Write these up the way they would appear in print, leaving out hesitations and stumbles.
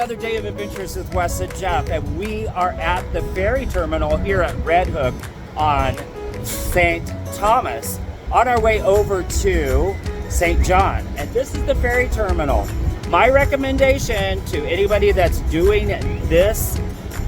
another day of adventures with Wes and Jeff, and we are at the ferry terminal here at Red Hook on St. Thomas, on our way over to St. John. And this is the ferry terminal. My recommendation to anybody that's doing this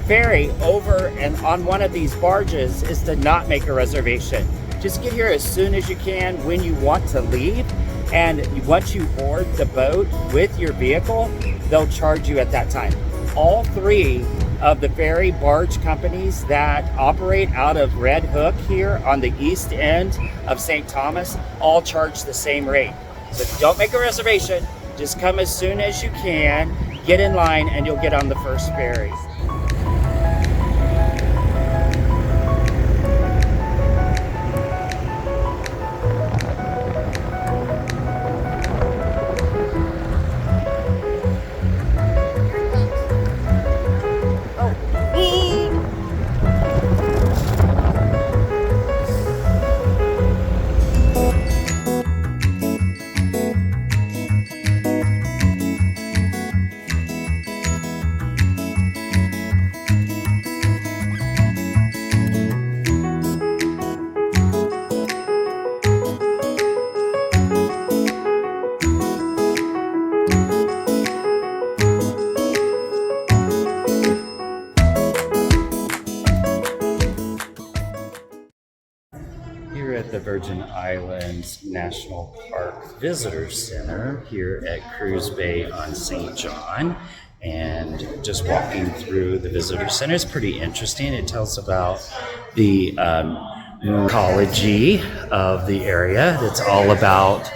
ferry over and on one of these barges is to not make a reservation. Just get here as soon as you can when you want to leave, and once you board the boat with your vehicle, they'll charge you at that time. All three of the ferry barge companies that operate out of Red Hook here on the east end of St. Thomas all charge the same rate. So don't make a reservation, just come as soon as you can, get in line, and you'll get on the first ferry. At the Virgin Islands National Park Visitor Center here at Cruise Bay on St. John, and just walking through the visitor center is pretty interesting. It tells about the ecology of the area. It's all about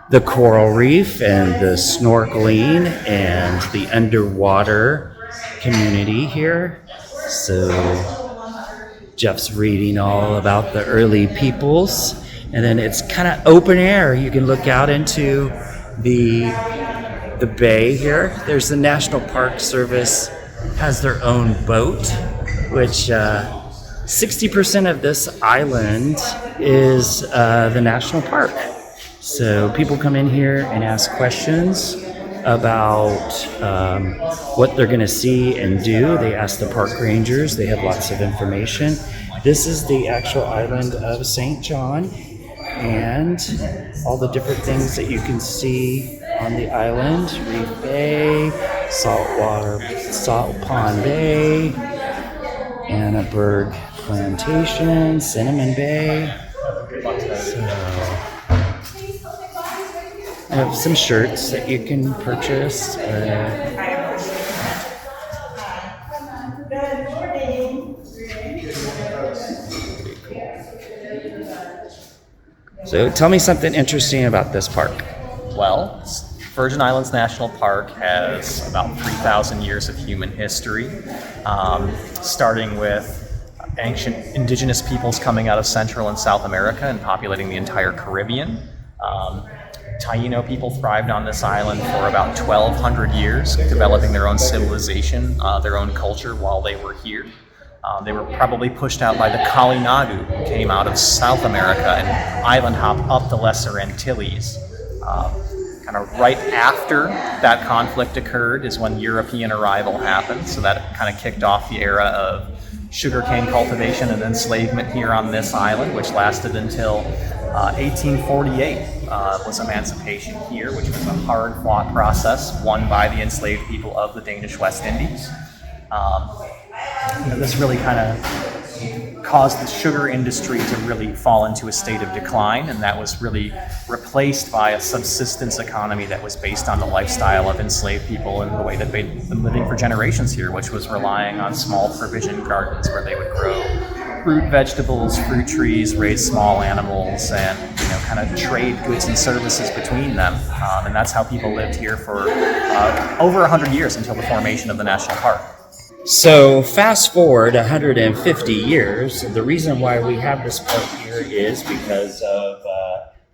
the coral reef and the snorkeling and the underwater community here. So Jeff's reading all about the early peoples, and then it's kind of open air. You can look out into the bay here. There's the National Park Service has their own boat, which 60% of this island is the national park. So people come in here and ask questions about what they're going to see and do. They ask the park rangers. They have lots of information. This is the actual island of St. John, and all the different things that you can see on the island: Reef Bay, Salt Pond Bay, Annenberg Plantation, Cinnamon Bay. So I have some shirts that you can purchase. So tell me something interesting about this park. Well, Virgin Islands National Park has about 3,000 years of human history, starting with ancient indigenous peoples coming out of Central and South America and populating the entire Caribbean. Taino people thrived on this island for about 1,200 years, developing their own civilization, their own culture while they were here. They were probably pushed out by the Kalinagu, who came out of South America and island hopped up the Lesser Antilles. Kind of right after that conflict occurred is when European arrival happened, so that kind of kicked off the era of sugarcane cultivation and enslavement here on this island, which lasted until 1848 was Emancipation here, which was a hard-fought process won by the enslaved people of the Danish West Indies. This really kind of caused the sugar industry to really fall into a state of decline, and that was really replaced by a subsistence economy that was based on the lifestyle of enslaved people and the way that they'd been living for generations here, which was relying on small provision gardens where they would grow fruit, vegetables, fruit trees, raise small animals, and kind of trade goods and services between them. And that's how people lived here for over 100 years until the formation of the national park. So fast forward 150 years, the reason why we have this park here is because of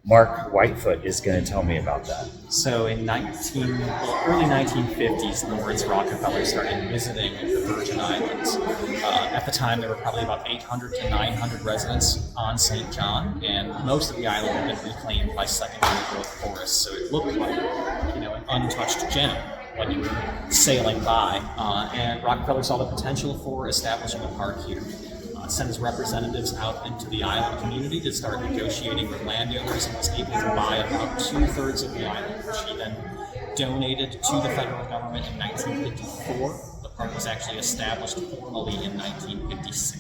Mark Whitefoot is going to tell me about that. So in early 1950s, Lawrence Rockefeller started visiting the Virgin Islands. At the time, there were probably about 800 to 900 residents on St. John, and most of the island had been reclaimed by secondary growth forests, so it looked like, an untouched gem. when you were sailing by. And Rockefeller saw the potential for establishing a park here. Sent his representatives out into the island community to start negotiating with landowners, and was able to buy about 2/3 of the island, which he then donated to the federal government in 1954. The park was actually established formally in 1956.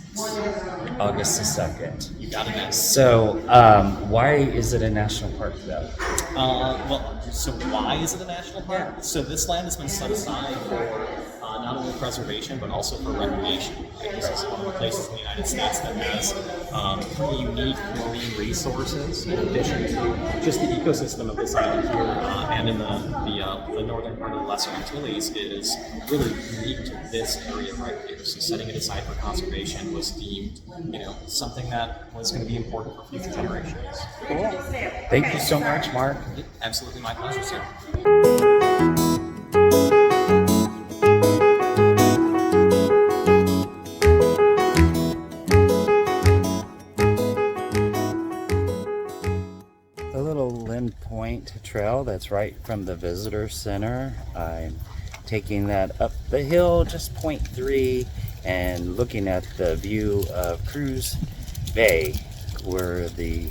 August the 2nd. You got it, man. So, why is it a national park though? So why is it a national park? So this land has been set aside for not only preservation, but also for recreation. This is one of the places in the United States that has pretty unique marine resources, in addition to just the ecosystem of this island here and in the northern part of the Lesser Antilles is really unique to this area right here. So setting it aside for conservation was deemed, something that was going to be important for future generations. Cool. Thank you so much, Mark. Absolutely my pleasure, sir. The little Lin Point Trail that's right from the visitor center. I'm taking that up the hill, just 0.3, and looking at the view of Cruz Bay, where the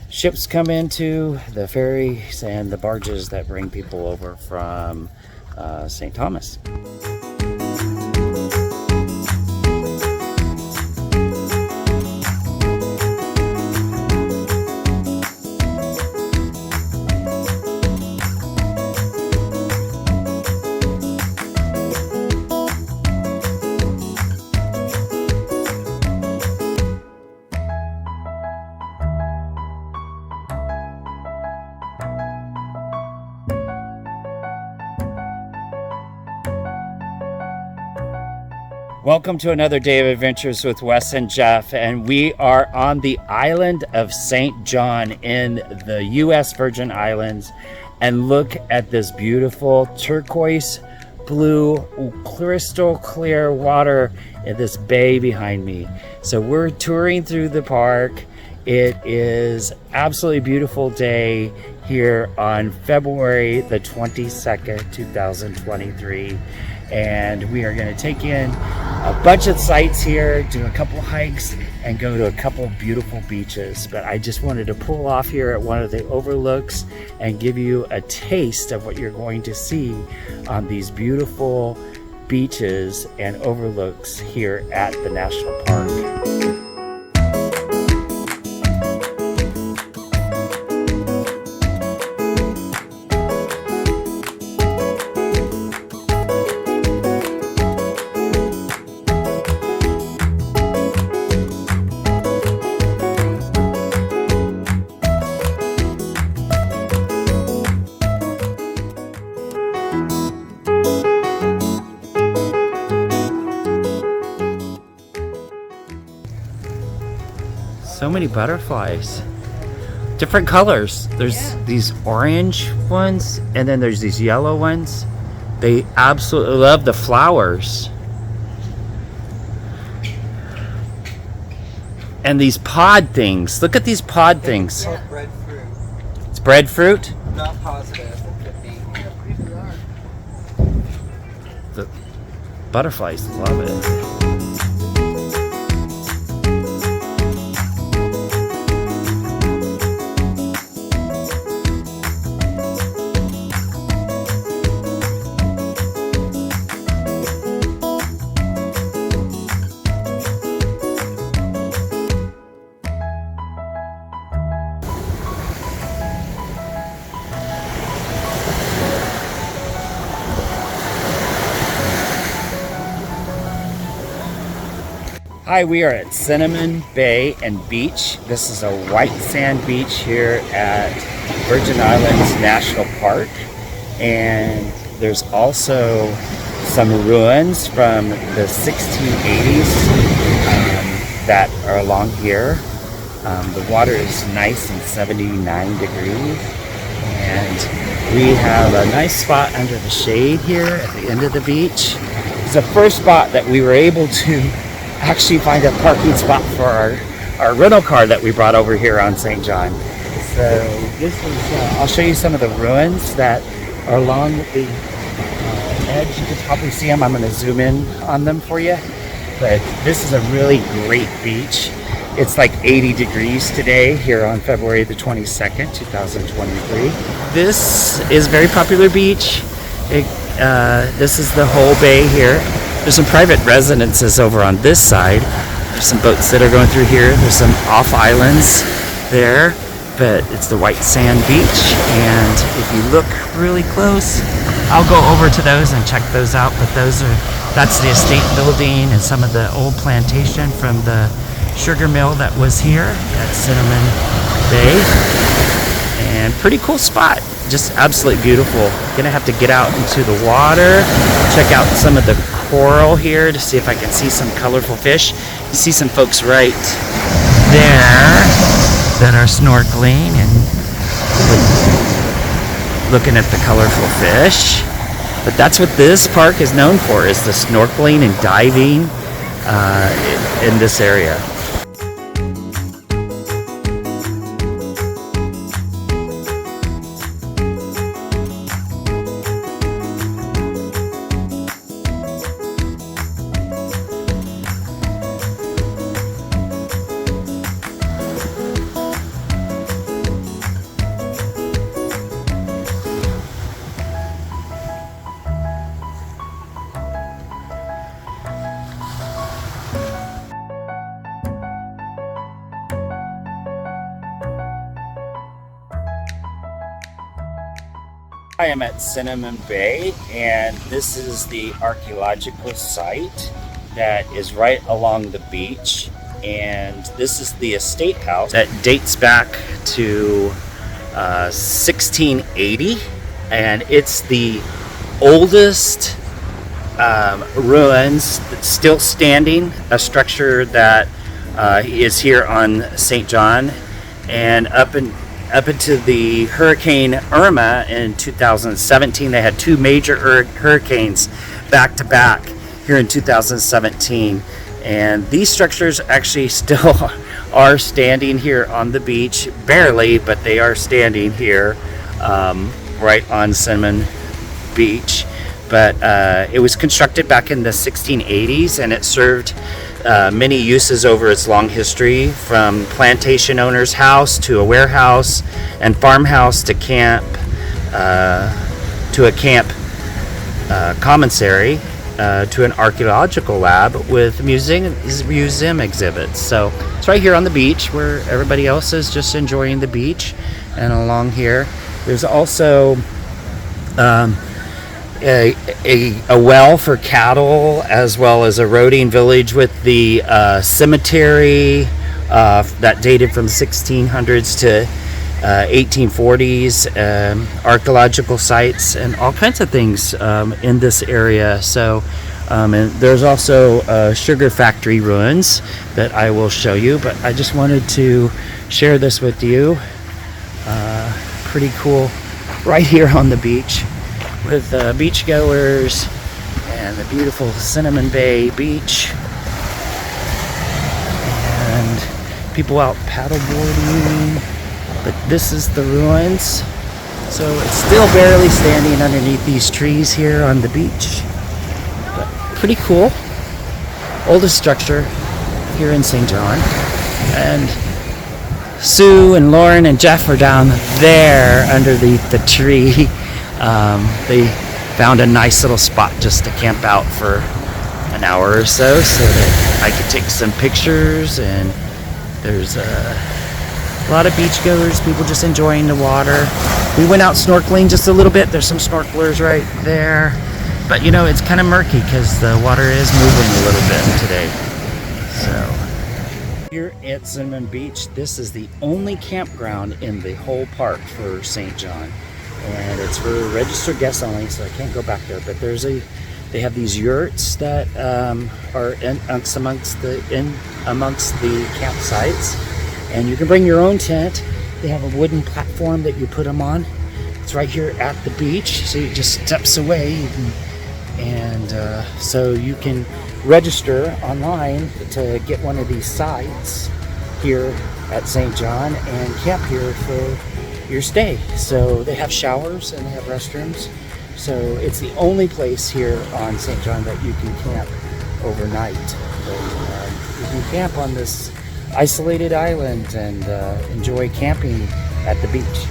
ships come into, the ferries and the barges that bring people over from St. Thomas. Welcome to another day of adventures with Wes and Jeff, and we are on the island of St. John in the U.S. Virgin Islands. And look at this beautiful turquoise blue, crystal clear water in this bay behind me. So we're touring through the park. It is absolutely beautiful day here on February the 22nd, 2023. And we are going to take in a bunch of sites here, do a couple hikes, and go to a couple beautiful beaches. But I just wanted to pull off here at one of the overlooks and give you a taste of what you're going to see on these beautiful beaches and overlooks here at the national park. So many butterflies, different colors. There's these orange ones, and then there's these yellow ones. They absolutely love the flowers. And these pod things. Look at these pod things. It's breadfruit. It's breadfruit. I'm not positive. It could be. The butterflies love it. Hi, we are at Cinnamon Bay and Beach. This is a white sand beach here at Virgin Islands National Park. And there's also some ruins from the 1680s that are along here. The water is nice and 79 degrees. And we have a nice spot under the shade here at the end of the beach. It's the first spot that we were able to actually find a parking spot for our rental car that we brought over here on St. John. So this is, I'll show you some of the ruins that are along the edge. You can probably see them. I'm going to zoom in on them for you. But this is a really great beach. It's like 80 degrees today here on February the 22nd, 2023. This is a very popular beach. This is the whole bay here. There's some private residences over on this side. There's some boats that are going through here. There's some off islands there, but it's the white sand beach. And if you look really close, I'll go over to those and check those out. But that's the estate building and some of the old plantation from the sugar mill that was here at Cinnamon Bay. And pretty cool spot. Just absolutely beautiful. Gonna have to get out into the water, check out some of the coral here to see if I can see some colorful fish. You see some folks right there that are snorkeling and looking at the colorful fish. But that's what this park is known for, is the snorkeling and diving in this area. I am at Cinnamon Bay, and this is the archaeological site that is right along the beach. And this is the estate house that dates back to 1680, and it's the oldest ruins that's still standing, a structure that is here on St. John. And up into the Hurricane Irma in 2017, they had two major hurricanes back to back here in 2017, and these structures actually still are standing here on the beach, barely, but they are standing here right on Cinnamon Beach. But it was constructed back in the 1680s, and it served many uses over its long history, from plantation owner's house to a warehouse and farmhouse to camp, to a camp commissary, to an archaeological lab with museum exhibits. So it's right here on the beach where everybody else is just enjoying the beach. And along here, there's also a well for cattle, as well as a roading village with the cemetery that dated from 1600s to 1840s, archaeological sites, and all kinds of things in this area. So and there's also sugar factory ruins that I will show you, but I just wanted to share this with you. Pretty cool right here on the beach with beachgoers and the beautiful Cinnamon Bay beach, and people out paddleboarding. But this is the ruins, so it's still barely standing underneath these trees here on the beach. But pretty cool. Oldest structure here in St. John. And Sue and Lauren and Jeff are down there underneath the tree. They found a nice little spot just to camp out for an hour or so that I could take some pictures. And there's a lot of beachgoers, people just enjoying the water. We went out snorkeling just a little bit. There's some snorkelers right there, but you know, it's kind of murky because the water is moving a little bit today. So here at Cinnamon Beach, this is the only campground in the whole park for St. John, and it's for registered guests only, so I can't go back there. But they have these yurts that are amongst the campsites, and you can bring your own tent. They have a wooden platform that you put them on. It's right here at the beach, so you just steps away, so you can register online to get one of these sites here at St. John and camp here for your stay. So they have showers and they have restrooms. So it's the only place here on St. John that you can camp overnight. But, you can camp on this isolated island and enjoy camping at the beach.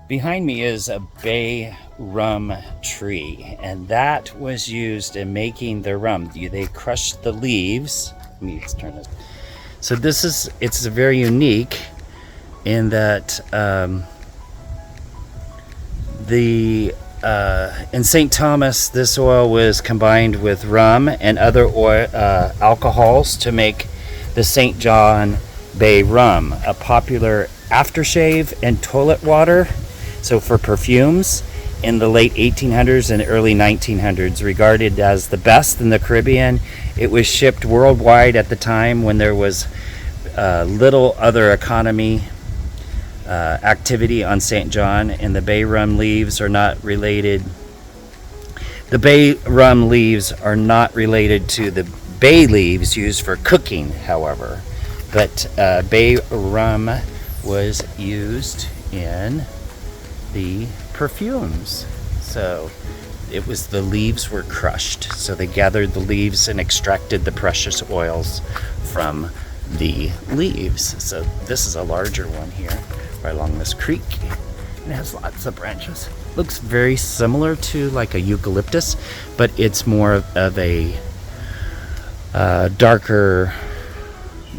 Behind me is a bay rum tree, and that was used in making the rum. They crushed the leaves. Let me turn this. So it's very unique in that in St. Thomas, this oil was combined with rum and other alcohols to make the St. John Bay rum, a popular aftershave and toilet water. So for perfumes in the late 1800s and early 1900s, regarded as the best in the Caribbean. It was shipped worldwide at the time when there was little other economy activity on St. John, and the bay rum leaves are not related. The bay rum leaves are not related to the bay leaves used for cooking, however. But bay rum was used in the perfumes. So it was, the leaves were crushed. So they gathered the leaves and extracted the precious oils from the leaves. So this is a larger one here, right along this creek. It has lots of branches. Looks very similar to like a eucalyptus, but it's more of a darker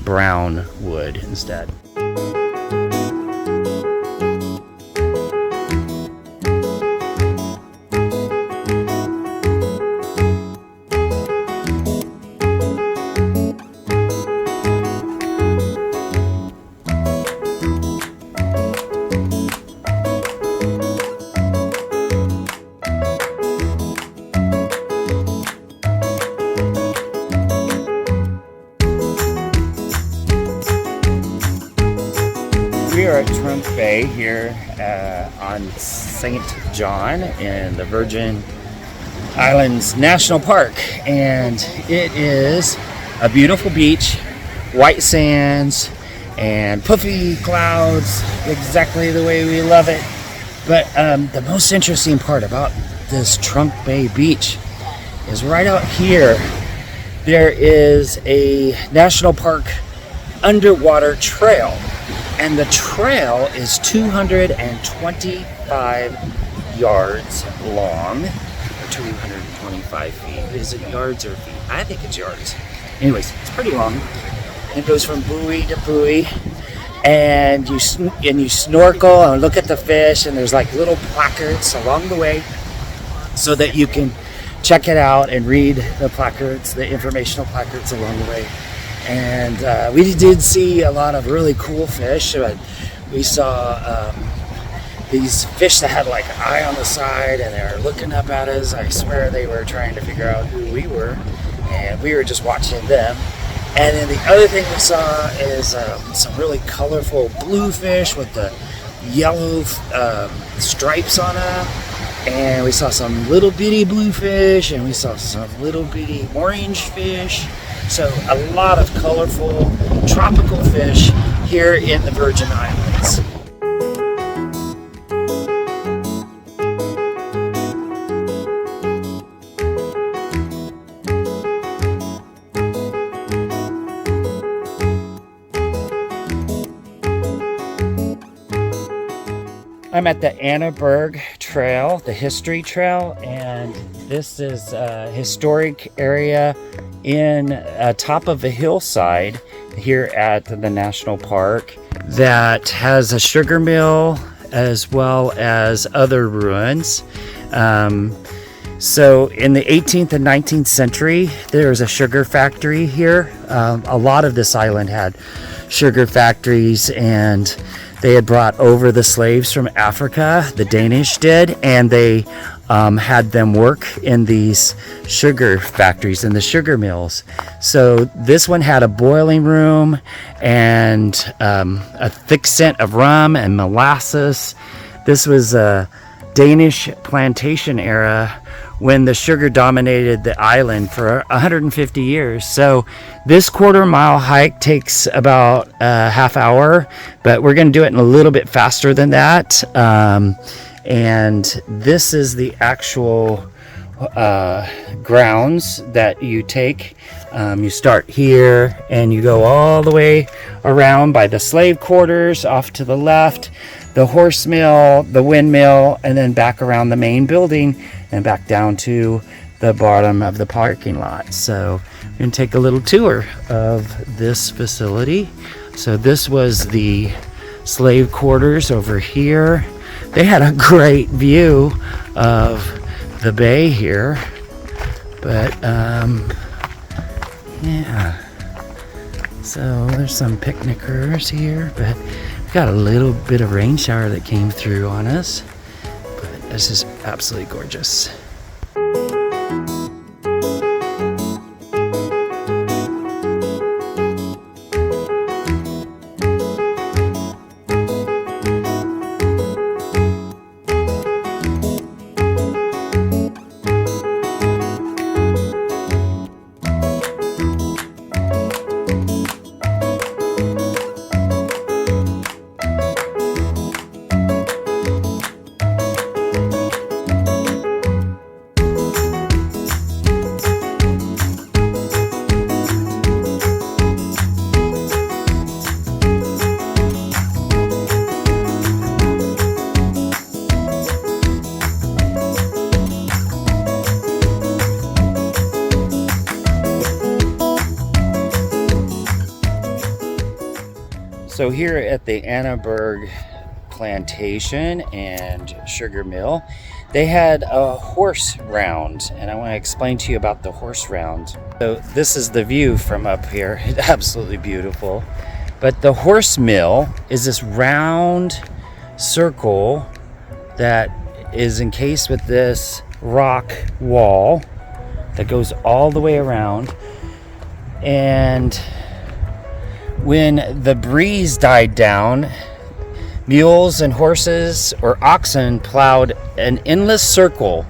brown wood instead. We are at Trunk Bay here on St. John in the Virgin Islands National Park, and it is a beautiful beach, white sands and puffy clouds, exactly the way we love it. But the most interesting part about this Trunk Bay beach is right out here there is a national park underwater trail. And the trail is 225 yards long, or 225 feet. Is it yards or feet? I think it's yards. Anyways, it's pretty long. It goes from buoy to buoy, and you snorkel and look at the fish, and there's like little placards along the way, so that you can check it out and read the placards, the informational placards along the way. And we did see a lot of really cool fish. We saw these fish that had like an eye on the side, and they were looking up at us. I swear they were trying to figure out who we were, and we were just watching them. And then the other thing we saw is some really colorful bluefish with the yellow stripes on them. And we saw some little bitty bluefish, and we saw some little bitty orange fish. So a lot of colorful tropical fish here in the Virgin Islands. I'm at the Annenberg trail, the history trail, and this is a historic area in top of a hillside here at the national park that has a sugar mill as well as other ruins. So in the 18th and 19th century, there was a sugar factory here. A lot of this island had sugar factories, and they had brought over the slaves from Africa, the Danish did, and they had them work in these sugar factories, in the sugar mills. So this one had a boiling room and a thick scent of rum and molasses. This was a Danish plantation era when the sugar dominated the island for 150 years. So this quarter-mile hike takes about a half hour, but we're going to do it in a little bit faster than that. And this is the actual grounds that you take. You start here and you go all the way around by the slave quarters off to the left, the horse mill, the windmill, and then back around the main building and back down to the bottom of the parking lot. So we're going to take a little tour of this facility. So this was the slave quarters over here. They had a great view of the bay here, but yeah. So there's some picnickers here, but we got a little bit of rain shower that came through on us. But this is absolutely gorgeous. So here at the Annenberg Plantation and Sugar Mill, they had a horse round, and I want to explain to you about the horse round. So this is the view from up here. It's absolutely beautiful. But the horse mill is this round circle that is encased with this rock wall that goes all the way around. And when the breeze died down, mules and horses or oxen plowed an endless circle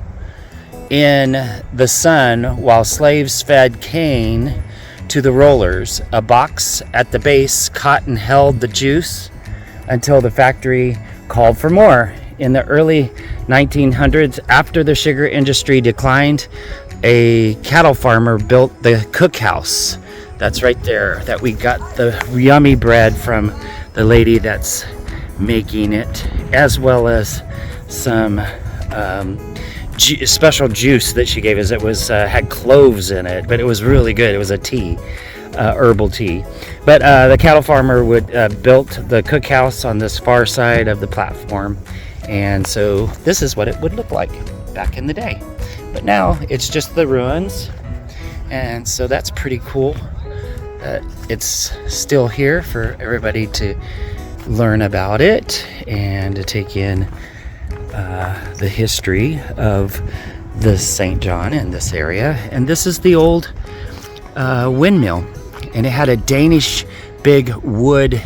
in the sun while slaves fed cane to the rollers. A box at the base caught and held the juice until the factory called for more. In the early 1900s, after the sugar industry declined, a cattle farmer built the cookhouse. That's right there, that we got the yummy bread from the lady that's making it, as well as some special juice that she gave us. It was had cloves in it, but it was really good. It was a tea, herbal tea. But the cattle farmer would built the cookhouse on this far side of the platform, and so this is what it would look like back in the day. But now it's just the ruins, and so that's pretty cool. It's still here for everybody to learn about it and to take in the history of the St. John in this area. And this is the old windmill, and it had a Danish big wood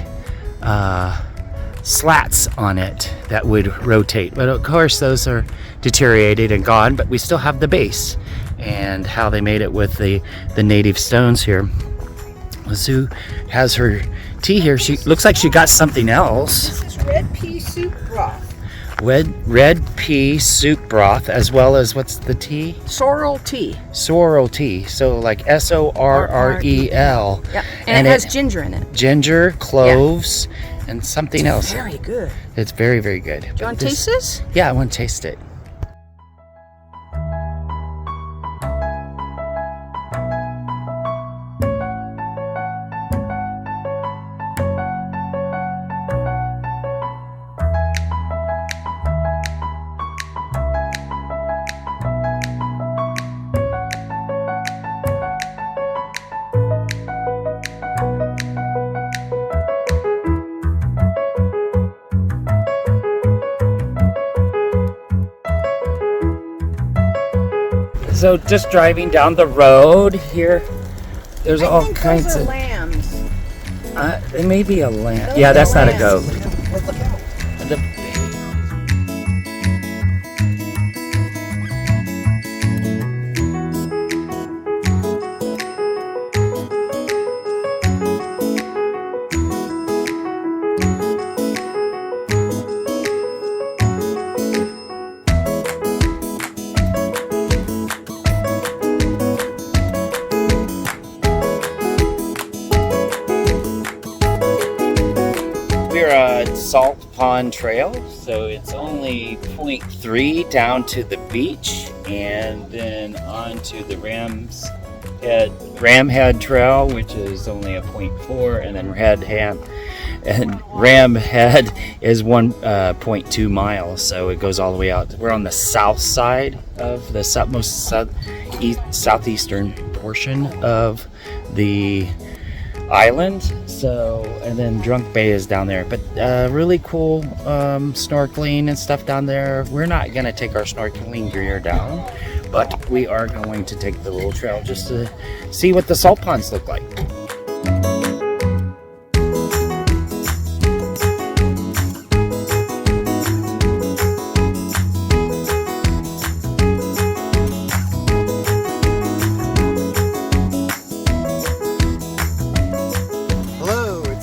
slats on it that would rotate. But of course those are deteriorated and gone, but we still have the base and how they made it with the native stones here. Sue has her tea here. She looks like she got something else. This is red pea soup broth. Red pea soup broth, as well as what's the tea? Sorrel tea. Sorrel tea. So like SORREL. Yep. And it has ginger in it. Ginger, cloves, and something else. Very good. It's very, very good. Do you want to taste this? Yeah, I want to taste it. So just driving down the road here, there's all Those kinds are of. lambs. It may be a lamb. Yeah, that's not a goat. The- We're at Salt Pond Trail, so it's only 0.3 down to the beach, and then on to the Ram Head Trail, which is only a 0.4, and then Ram Head is 1.2 miles, so it goes all the way out. We're on the south side of the southeastern portion of the island. So, and then Drunk Bay is down there, but really cool snorkeling and stuff down there. We're not gonna take our snorkeling gear down, but we are going to take the little trail just to see what the salt ponds look like.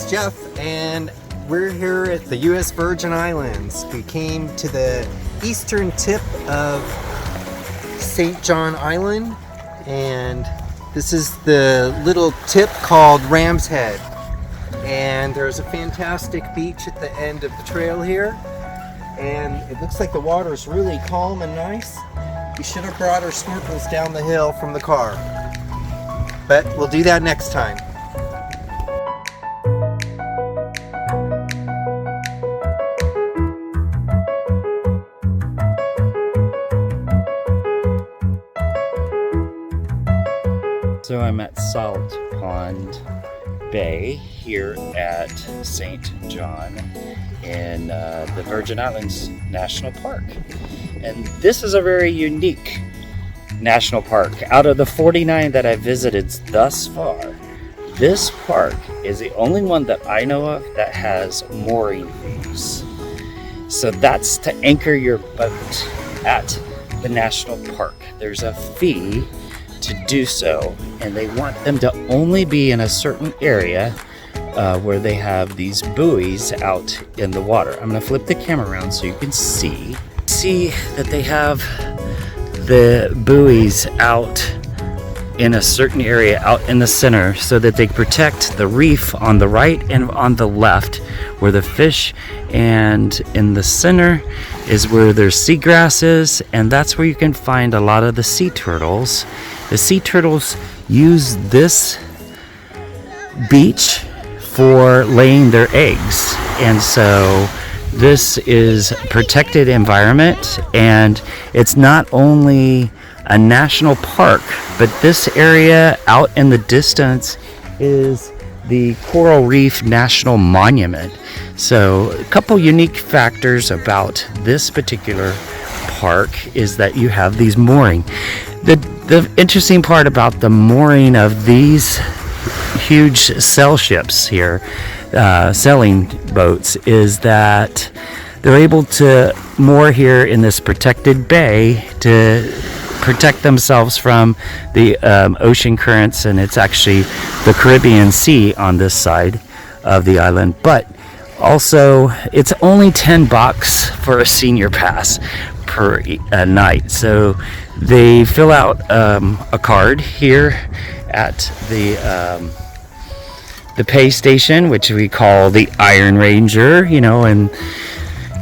Jeff, and we're here at the U.S. Virgin Islands. We came to the eastern tip of St. John Island, and this is the little tip called Ram's Head. And there's a fantastic beach at the end of the trail here, and it looks like the water is really calm and nice. We should have brought our snorkels down the hill from the car, but we'll do that next time. So I'm at Salt Pond Bay here at St. John in the Virgin Islands National Park. And this is a very unique national park. Out of the 49 that I've visited thus far, this park is the only one that I know of that has mooring fees. So that's to anchor your boat at the national park. There's a fee to do so, and they want them to only be in a certain area where they have these buoys out in the water. I'm going to flip the camera around so you can see that they have the buoys out in a certain area out in the center so that they protect the reef on the right and on the left where the fish, and in the center is where there's seagrass is, and that's where you can find a lot of the sea turtles. The sea turtles use this beach for laying their eggs, and so this is protected environment, and it's not only a national park, but this area out in the distance is the Coral Reef National Monument. So a couple unique factors about this particular park is that you have these mooring. The interesting part about the mooring of these huge sail ships here, sailing boats, is that they're able to moor here in this protected bay to protect themselves from the ocean currents, and it's actually the Caribbean Sea on this side of the island. But also, it's only $10 for a senior pass per night. So they fill out a card here at the pay station, which we call the Iron Ranger. You know, in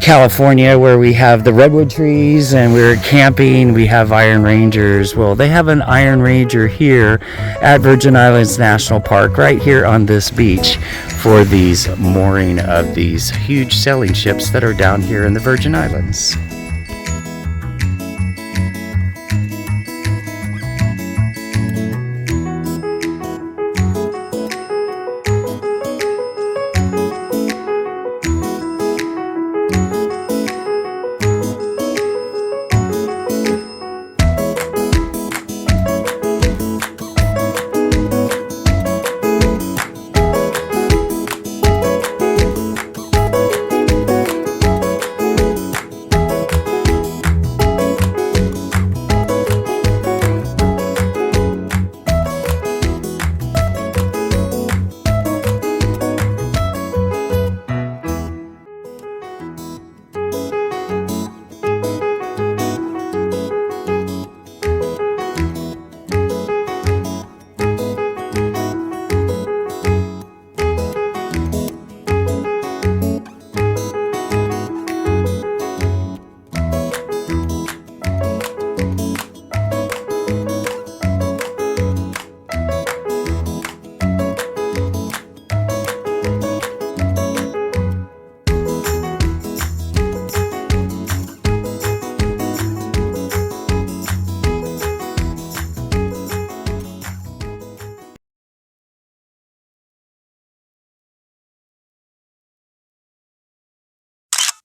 California, where we have the redwood trees and we're camping, we have Iron Rangers. Well, they have an Iron Ranger here at Virgin Islands National Park, right here on this beach, for these mooring of these huge sailing ships that are down here in the Virgin Islands.